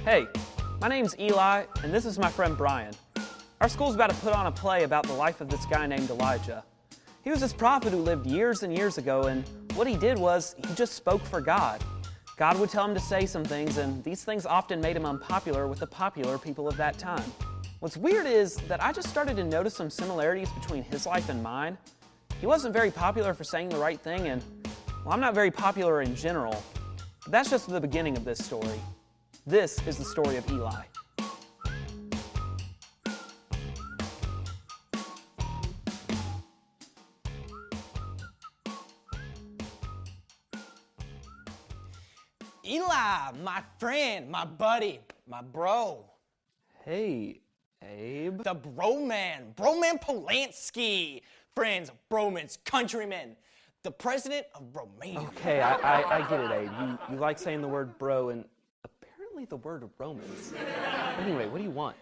Hey, my name's Eli, and this is my friend Brian. Our school's about to put on a play about the life of this guy named Elijah. He was this prophet who lived years and years ago, and what he did was he just spoke for God. God would tell him to say some things, and these things often made him unpopular with the popular people of that time. What's weird is that I just started to notice some similarities between his life and mine. He wasn't very popular for saying the right thing, and, well, I'm not very popular in general. But that's just the beginning of this story. This is the story of Eli. Eli, my friend, my buddy, my bro. Hey, Abe. The Broman Polanski. Friends, bromans, countrymen. The president of Romania. Okay, I get it, Abe. You like saying the word bro and apparently the word Romans. Anyway, what do you want?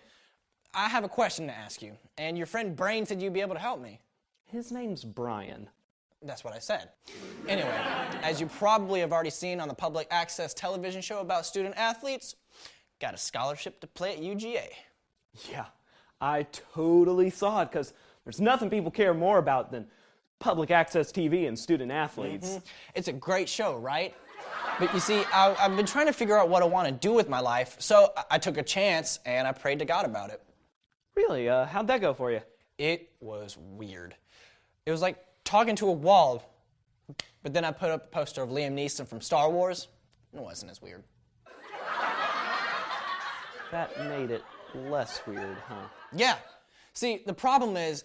I have a question to ask you, and your friend Brain said you'd be able to help me. His name's Brian. That's what I said. Anyway, as you probably have already seen on the public access television show about student athletes, got a scholarship to play at UGA. Yeah, I totally saw it because there's nothing people care more about than public access TV and student athletes. Mm-hmm. It's a great show, right? But you see, I've been trying to figure out what I want to do with my life, so I took a chance and I prayed to God about it. Really? How'd that go for you? It was weird. It was like talking to a wall, but then I put up a poster of Liam Neeson from Star Wars, and it wasn't as weird. That made it less weird, huh? Yeah. See, the problem is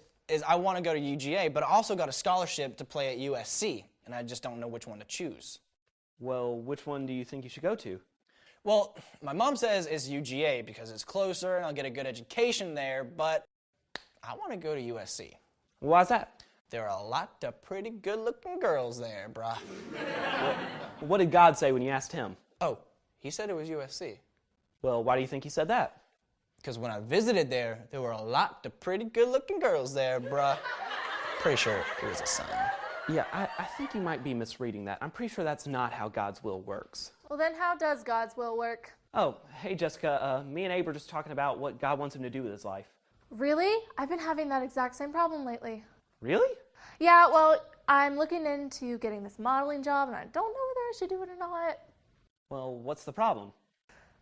I want to go to UGA, but I also got a scholarship to play at USC, and I just don't know which one to choose. Well, which one do you think you should go to? Well, my mom says it's UGA because it's closer and I'll get a good education there, but I want to go to USC. Why's that? There are a lot of pretty good-looking girls there, bruh. Well, what did God say when you asked him? Oh, he said it was USC. Well, why do you think he said that? Because when I visited there were a lot of pretty good-looking girls there, bruh. Pretty sure it was a sign. Yeah, I think you might be misreading that. I'm pretty sure that's not how God's will works. Well, then how does God's will work? Oh, hey, Jessica. Me and Abe were just talking about what God wants him to do with his life. Really? I've been having that exact same problem lately. Really? Yeah, well, I'm looking into getting this modeling job, and I don't know whether I should do it or not. Well, what's the problem?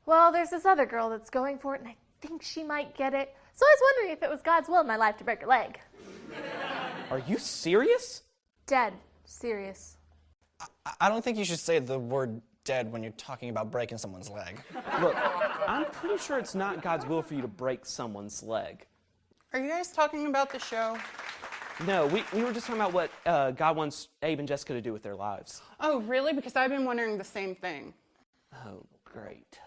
Well, there's this other girl that's going for it, and I think she might get it. So I was wondering if it was God's will in my life to break her leg. Are you serious? Dead. Serious. I don't think you should say the word dead when you're talking about breaking someone's leg. Look, I'm pretty sure it's not God's will for you to break someone's leg. Are you guys talking about the show? No, we were just talking about what God wants Abe and Jessica to do with their lives. Oh, really? Because I've been wondering the same thing. Oh, great.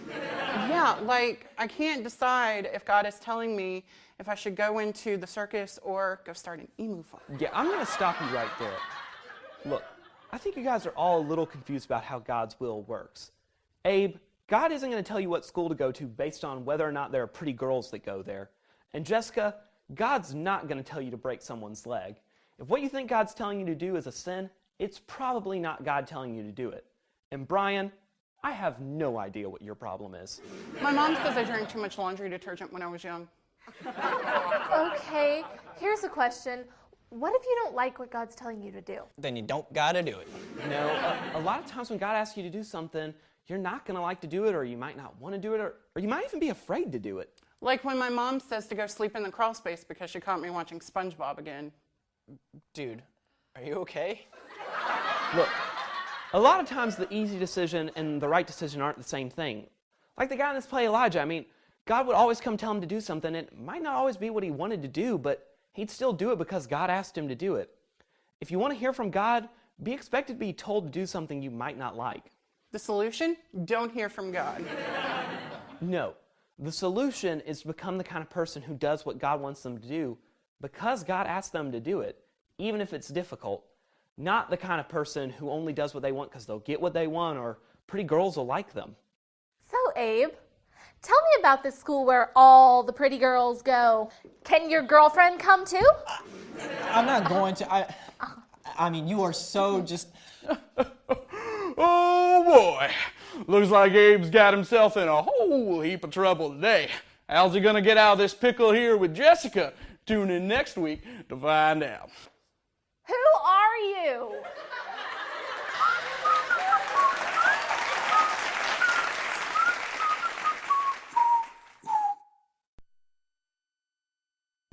Yeah, like, I can't decide if God is telling me if I should go into the circus or go start an emu farm. Yeah, I'm going to stop you right there. Look, I think you guys are all a little confused about how God's will works. Abe, God isn't going to tell you what school to go to based on whether or not there are pretty girls that go there. And Jessica, God's not going to tell you to break someone's leg. If what you think God's telling you to do is a sin, it's probably not God telling you to do it. And Brian, I have no idea what your problem is. My mom says I drank too much laundry detergent when I was young. Okay, here's a question. What if you don't like what God's telling you to do? Then you don't gotta do it. No, a lot of times when God asks you to do something, you're not going to like to do it, or you might not want to do it, or you might even be afraid to do it. Like when my mom says to go sleep in the crawl space because she caught me watching SpongeBob again. Dude, are you okay? Look, a lot of times the easy decision and the right decision aren't the same thing. Like the guy in this play, Elijah, I mean, God would always come tell him to do something. It might not always be what he wanted to do, but he'd still do it because God asked him to do it. If you want to hear from God, be expected to be told to do something you might not like. The solution? Don't hear from God. No, the solution is to become the kind of person who does what God wants them to do because God asked them to do it, even if it's difficult. Not the kind of person who only does what they want because they'll get what they want or pretty girls will like them. So, Abe, tell me about this school where all the pretty girls go. Can your girlfriend come too? I'm not going to. I mean, you are so just... Oh boy, Looks like Abe's got himself in a whole heap of trouble today. How's he gonna get out of this pickle here with Jessica? Tune in next week to find out. Who are you?